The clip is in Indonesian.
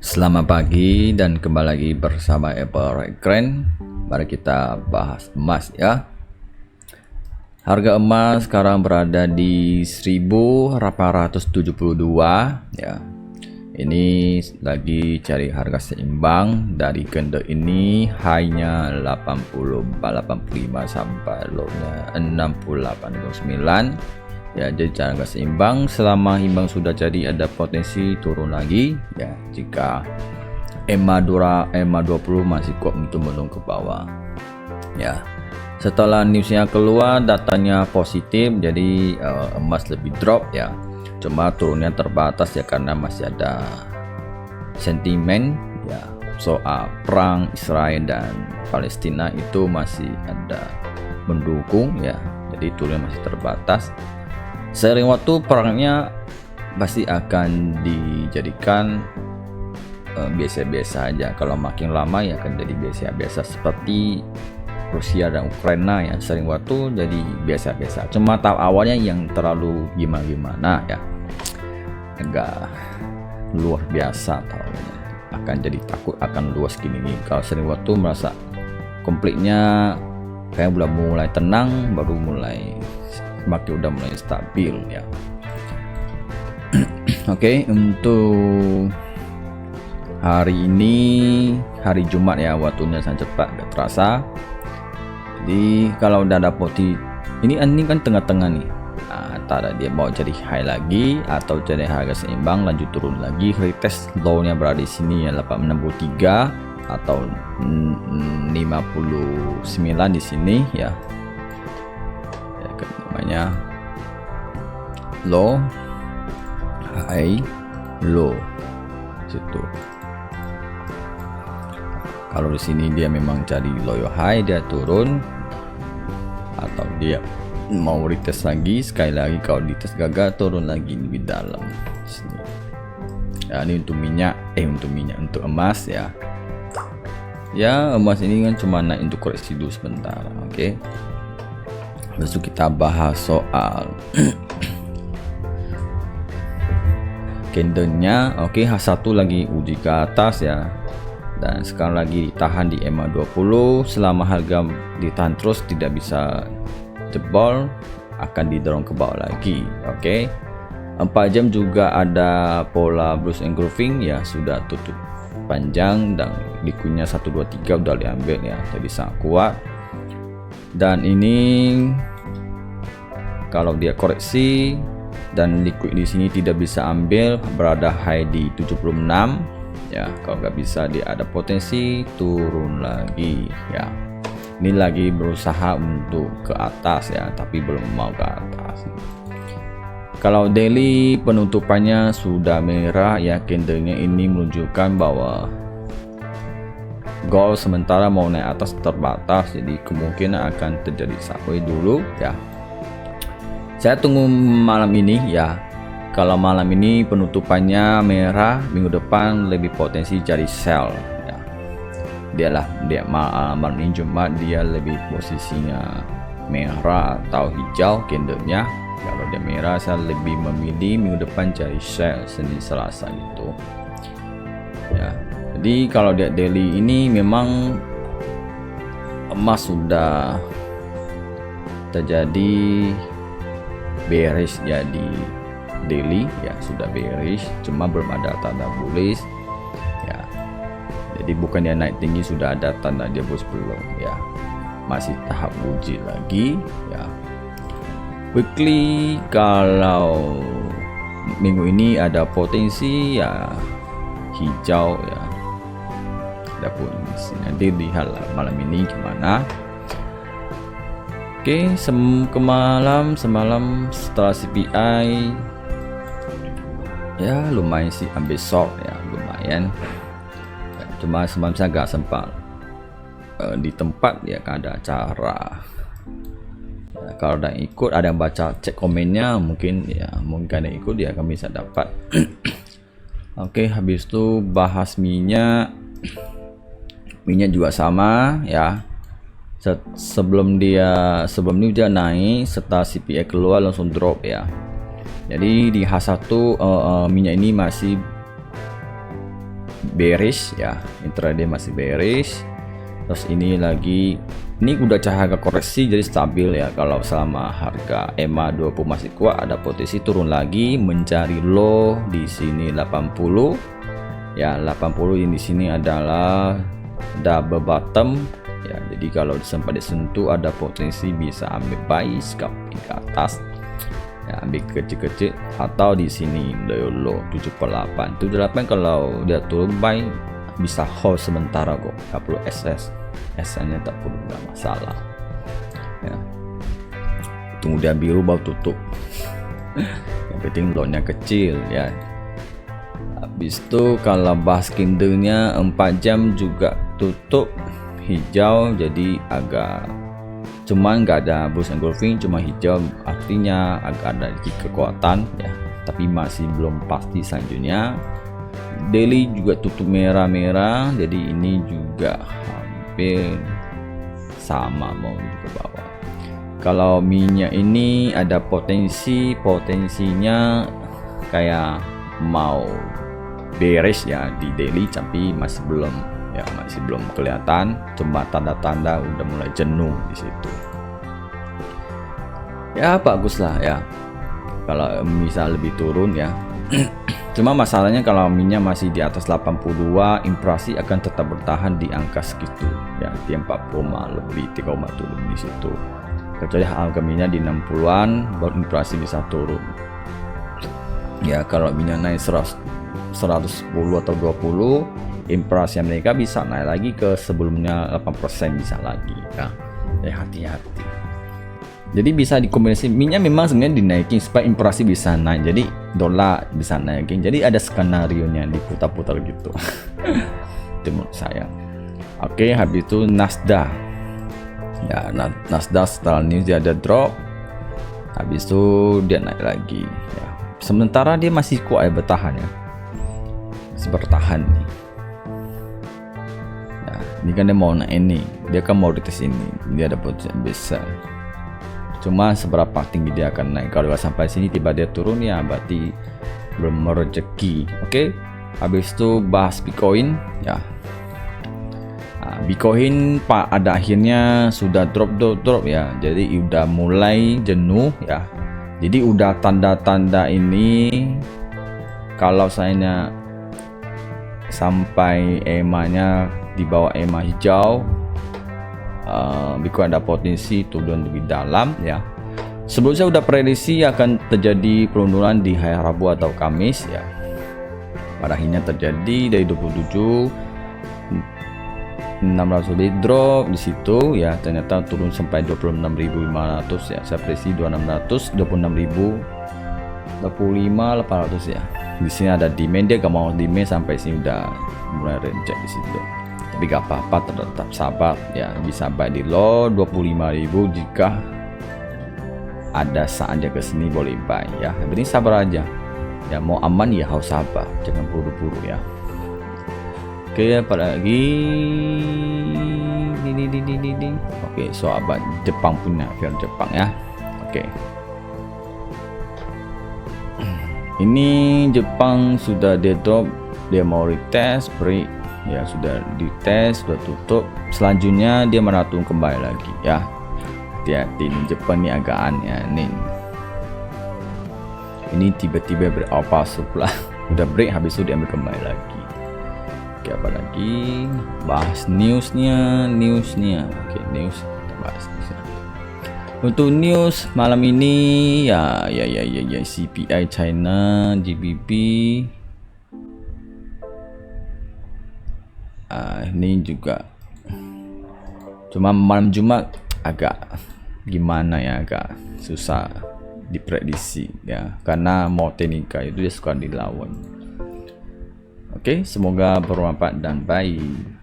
Selamat pagi dan kembali lagi bersama Apple Grand. Mari kita bahas emas ya. Harga emas sekarang berada di 1872 ya. Ini lagi cari harga seimbang. Dari candle ini hanya 85 sampai low-nya 68,9 ya. Jadi harga seimbang. Selama imbang sudah jadi, ada potensi turun lagi ya, jika EMA20 masih kuat untuk menurun ke bawah ya. Setelah newsnya keluar, datanya positif, jadi emas lebih drop ya. Cuma turunnya terbatas ya, karena masih ada sentimen ya soal perang Israel dan Palestina, itu masih ada mendukung ya. Jadi turunnya masih terbatas. Seiring waktu perangnya pasti akan dijadikan biasa-biasa aja. Kalau makin lama ya akan jadi biasa-biasa, seperti Rusia dan Ukraina ya, sering waktu jadi biasa-biasa. Cuma tahap awalnya yang terlalu gimana ya, agak luar biasa tahunnya, akan jadi takut akan luas gini nih. Kalau sering waktu merasa konfliknya kayak udah mulai tenang, baru mulai udah mulai stabil ya. Oke, untuk hari ini hari Jumat ya, waktunya sangat cepat, gak terasa. Jadi kalau udah ada poti ini kan tengah-tengah nih, antara dia mau jadi high lagi atau jadi harga seimbang lanjut turun lagi. Retest low-nya berada di sini ya, 863 atau 59 di sini ya. Namanya low high low situ. Kalau di sini dia memang cari low high, dia turun, atau dia mau retest lagi, sekali lagi kalau dites gagal turun lagi lebih dalam sini ya. Ini untuk untuk emas ya. Ya, emas ini kan cuma naik untuk koreksi dulu sebentar. Oke, besok kita bahas soal candlenya. Oke, H1 lagi uji ke atas ya, dan sekarang lagi ditahan di EMA20. Selama harga ditahan terus tidak bisa jebol, akan didorong ke bawah lagi. Oke, 4 jam juga ada pola bullish engulfing ya, sudah tutup panjang dan likunya 1 2 3 udah diambil ya, jadi sangat kuat. Dan ini kalau dia koreksi dan liquid di sini tidak bisa ambil, berada high di 76 ya. Kalau nggak bisa, dia ada potensi turun lagi ya. Ini lagi berusaha untuk ke atas ya, tapi belum mau ke atas. Kalau daily penutupannya sudah merah ya, candlenya ini menunjukkan bahwa gold sementara mau naik atas terbatas, jadi kemungkinan akan terjadi sideways dulu ya. Saya tunggu malam ini ya. Kalau malam ini penutupannya merah, minggu depan lebih potensi cari sell ya. Dia malam ini Jumat dia lebih posisinya merah atau hijau candlenya. Kalau dia merah, saya lebih memilih minggu depan cari sell, Senin Selasa gitu ya. Jadi kalau dia daily ini memang emas sudah terjadi bearish ya di daily ya, sudah bearish, cuma belum ada tanda bullish ya. Jadi bukan dia naik tinggi sudah ada tanda dia bullish, belum ya, masih tahap uji lagi ya. Weekly kalau minggu ini ada potensi ya hijau ya, ada potensi. Nanti lihat malam ini gimana. Oke, semalam setelah CPI ya lumayan sih ambil short ya, lumayan ya, cuma semalam saya agak sempat di tempat ya, kan ada acara ya. Kalau ada ikut, ada yang baca cek komennya, mungkin ada ikut ya, kami bisa dapat. Oke, habis itu bahas minyak juga sama ya. Sebelum ini dia naik, setelah CPI keluar langsung drop ya. Jadi di H1 minyak ini masih bearish ya, intraday masih bearish. Terus ini udah cahaya koreksi jadi stabil ya. Kalau selama harga EMA 20 masih kuat, ada potensi turun lagi mencari low di sini 80 ya. 80 ini di sini adalah double bottom ya, jadi kalau sempat disentuh ada potensi bisa ambil buy scalping ke atas ya, ambil kecil-kecil, atau di sini low 78 kalau dia turun buy bisa hold sementara kok, nggak perlu SS-nya tak perlu, nggak masalah ya. Tunggu dia biru baru tutup yang penting low-nya kecil ya. Habis itu kalau bahas candlenya 4 jam juga tutup hijau, jadi agak cuman nggak ada bullish engulfing, cuma hijau, artinya agak ada kekuatan ya, tapi masih belum pasti selanjutnya. Daily juga tutup merah-merah, jadi ini juga hampir sama mau ke bawah. Kalau minyak ini ada potensinya kayak mau bearish ya di daily, tapi masih belum kelihatan, cuma tanda-tanda udah mulai jenuh di situ. Ya bagus lah ya kalau misal lebih turun ya. Cuma masalahnya kalau minyak masih di atas 82, inflasi akan tetap bertahan di angka segitu ya, di 4, lebih 3,7 di situ. Kecuali harga minyak di 60-an baru inflasi bisa turun. Ya kalau minyak naik 110 atau 20, inflasi mereka bisa naik lagi ke sebelumnya 8% bisa lagi ya. Hati-hati. Jadi bisa dikombinasi, minyak memang sebenarnya dinaikin supaya inflasi bisa naik, jadi dolar bisa naikin, jadi ada skenario nya diputar-putar gitu. Itu menurut saya. Oke, habis itu Nasdaq ya, Nasdaq setelah ini dia ada drop, habis itu dia naik lagi ya. Sementara dia masih kuat ya, bertahan ya, masih bertahan nih. Ini kan dia mau naik ini, dia kan mau dites ini, dia ada potensi besar. Cuma seberapa tinggi dia akan naik. Kalau sampai sini tiba dia turun ya berarti belum rezeki. Oke, habis itu bahas Bitcoin ya. Bitcoin pada akhirnya sudah drop ya, jadi udah mulai jenuh ya. Jadi udah tanda-tanda ini kalau saya sampai EMA-nya di bawah EMA hijau, Bitcoin ada potensi turun lebih dalam ya. Sebelumnya saya udah prediksi akan terjadi penurunan di hari Rabu atau Kamis ya. Pada akhirnya terjadi dari 27 600 lebih drop di situ ya, ternyata turun sampai 26.500 ya. Saya prediksi 2600, 26.000, 25.800 ya. Di sini ada demand, dia gak mau demand sampai sini udah mulai reject di situ. Tapi gak apa-apa, tetap sabar ya, bisa buy di low 25.000. Jika ada saatnya ke sini boleh buy ya. Ini sabar aja ya, mau aman ya harus sabar, jangan buru-buru ya. Oke, apa lagi ini. Oke, sahabat Jepang punya film Jepang ya. Oke, ini Jepang sudah di drop, dia mau retest break ya, sudah dites, sudah tutup. Selanjutnya dia meratung kembali lagi ya. Hati-hati nih, Jepang ini agak aneh nih. Ini tiba-tiba berapa pula udah break, habis itu diambil kembali lagi. Oke, apa lagi? Bahas newsnya. Oke, news, kita bahas newsnya. Untuk news malam ini ya CPI China, GBP. Ini juga cuma malam Jumat agak gimana ya, agak susah diprediksi ya, karena mau teknika itu dia suka dilawan. Oke, semoga bermanfaat dan baik.